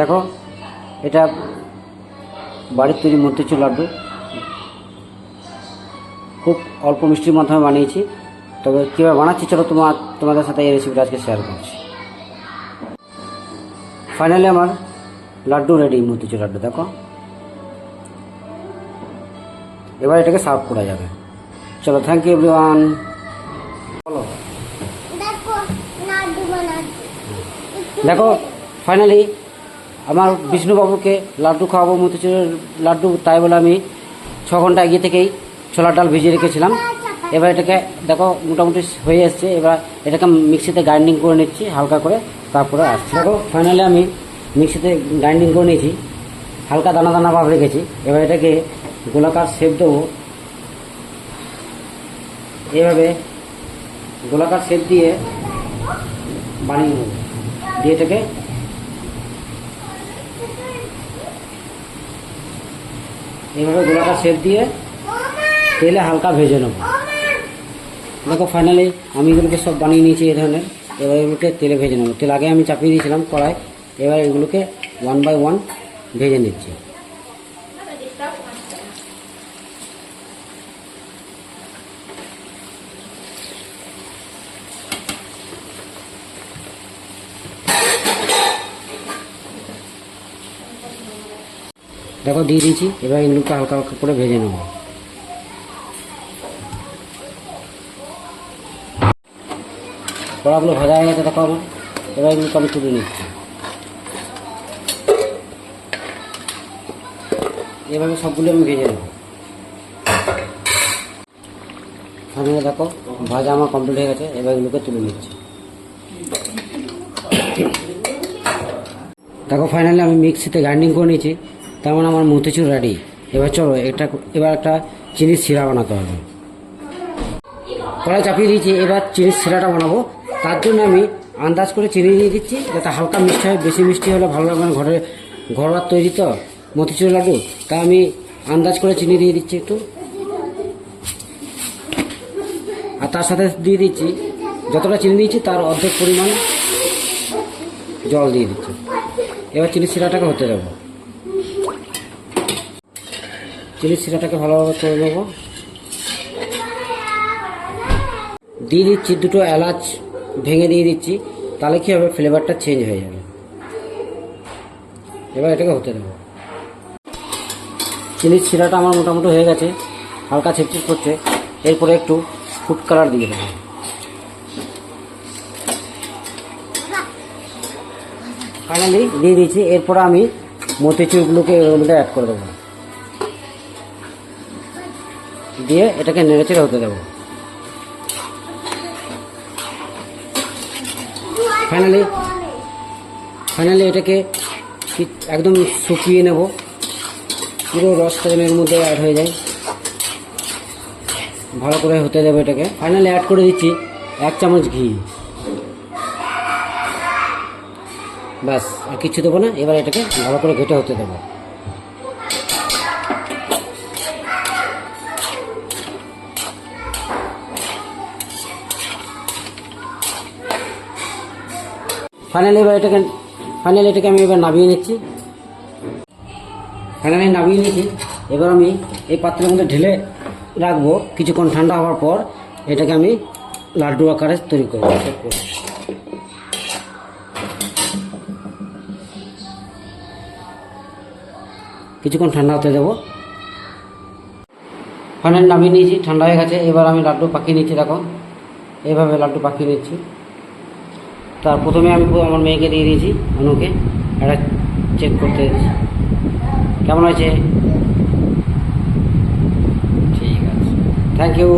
দেখো, এটা বাড়ির তৈরি মতিচুর লাড্ডু। খুব অল্প মিষ্টির মাধ্যমে বানিয়েছি, তবে কীভাবে বানাচ্ছি চলো তোমাদের সাথে এই রেসিপিটা আজকে শেয়ার করছি। ফাইনালি আমার লাড্ডু রেডি, মতিচুর লাড্ডু। দেখো, এবার এটাকে সার্ভ করা যাবে। চলো, থ্যাংক ইউ এভরিওয়ান। বলো। দেখো, ফাইনালি আমার বিষ্ণুবাবুকে লাড্ডু খাওয়াবো, মতিচুরের লাড্ডু। তাই বলে আমি 6 ঘন্টা আগে থেকেই ছোলার ডাল ভিজিয়ে রেখেছিলাম। এবার এটাকে দেখো মোটামুটি হয়ে এসছে। এবার এটাকে মিক্সিতে গ্রাইন্ডিং করে নিচ্ছি হালকা করে, তারপরে আসছে। দেখো, ফাইনালি আমি মিক্সিতে গ্রাইন্ডিং করে নিয়েছি, হালকা দানা দানা ভাব রেখেছি। এবার এটাকে গোলাকার শেপ দেবো, এভাবে গোলাকার শেপ দিয়ে বানিয়ে নেব। দিয়ে এটাকে এইভাবে গোলাকার শেপ দিয়ে তেলে হালকা ভেজে নেব। দেখো, ফাইনালি আমি এগুলোকে সব বানিয়ে নিয়েছি এই ধরনের। এবার এগুলোকে তেলে ভেজে নেব। তেল আগে আমি চাপিয়ে দিয়েছিলাম কড়াই, এবার এগুলোকে 1 বাই 1 ভেজে নিচ্ছি। দেখো, দিয়ে দিয়েছি। এবার এগুলোকে হালকা হালকা করে ভেজে নেব। কড়াগুলো ভাজা হয়ে গেছে দেখো আমার। এবার এগুলোকে আমি তুলে নিচ্ছি। এভাবে সবগুলো আমি ভেজে নেব। ফাইনালি দেখো, ভাজা আমার কমপ্লিট হয়ে গেছে। এবার এগুলোকে তুলে নিচ্ছি। দেখো, ফাইনালি আমি মিক্সিতে গ্রাইন্ডিং করে নিয়েছি, তার মানে আমার মতিচুর রেডি। এবার চলো এবার একটা চিনির শিরা বানাতে হবে। কড়াই চাপিয়ে দিয়েছি, এবার চিনির শিরাটা বানাবো। তার জন্য আমি আন্দাজ করে চিনি দিয়ে দিচ্ছি, যাতে হালকা মিষ্টি হয়। বেশি মিষ্টি হলে ভালো লাগবে না, ঘরোয়া তৈরি তো মতিচুর লাড্ডু, তাই আমি আন্দাজ করে চিনি দিয়ে দিচ্ছি একটু। আর তার সাথে দিয়ে দিচ্ছি, যতটা চিনি দিয়েছি তার অর্ধেক পরিমাণ জল দিয়ে দিচ্ছি। এবার চিনির শিরাটাকে হতে দেবো। চিনির শিরাটাকে ভালোভাবে করে নেবো। দিয়ে দিচ্ছি 2টো এলাচ ভেঙে দিয়ে দিচ্ছি, তাহলে কী হবে, ফ্লেভারটা চেঞ্জ হয়ে যাবে। এবার এটাকে হতে দেবো। চিনির শিরাটা আমার মোটামুটি হয়ে গেছে, হালকা ছিটছিট করছে। এরপরে একটু ফুড কালার দিয়ে দেবো। ফাইনালি দিয়ে দিয়েছি। এরপরে আমি মতিচুরগুলোকে এর মধ্যে অ্যাড করে দেবো, দিয়ে এটাকে নেড়েচেড়ে হতে দেবো। ফাইনালি এটাকে একদম শুকিয়ে নেব, পুরো রসটা যেন এর মধ্যে অ্যাড হয়ে যায়। ভালো করে হতে দেবো এটাকে। ফাইনালি অ্যাড করে দিচ্ছি 1 চামচ ঘি। ব্যাস, আর কিছু দেবো না। এবার এটাকে ভালো করে ঘেটে হতে দেবো। ফাইনালি এটাকে আমি এবার নামিয়ে নিচ্ছি। এবার আমি এই পাত্রের মধ্যে ঢেলে রাখবো। কিছুক্ষণ ঠান্ডা হওয়ার পর এটাকে আমি লাড্ডু আকারে তৈরি করবো। কিছুক্ষণ ঠান্ডা হতে দেবো। ফাইনালি নামিয়ে নিয়েছি, ঠান্ডা হয়ে গেছে। এবার আমি লাড্ডু পাকিয়ে নিচ্ছি। দেখো, এইভাবে লাড্ডু পাকিয়ে নিচ্ছি। তার প্রথমে আমি আমার মেয়েকে দিয়ে দিয়েছি, অনুকে। এটা চেক করতে দিয়েছি কেমন হয়েছে। ঠিক আছে, থ্যাংক ইউ।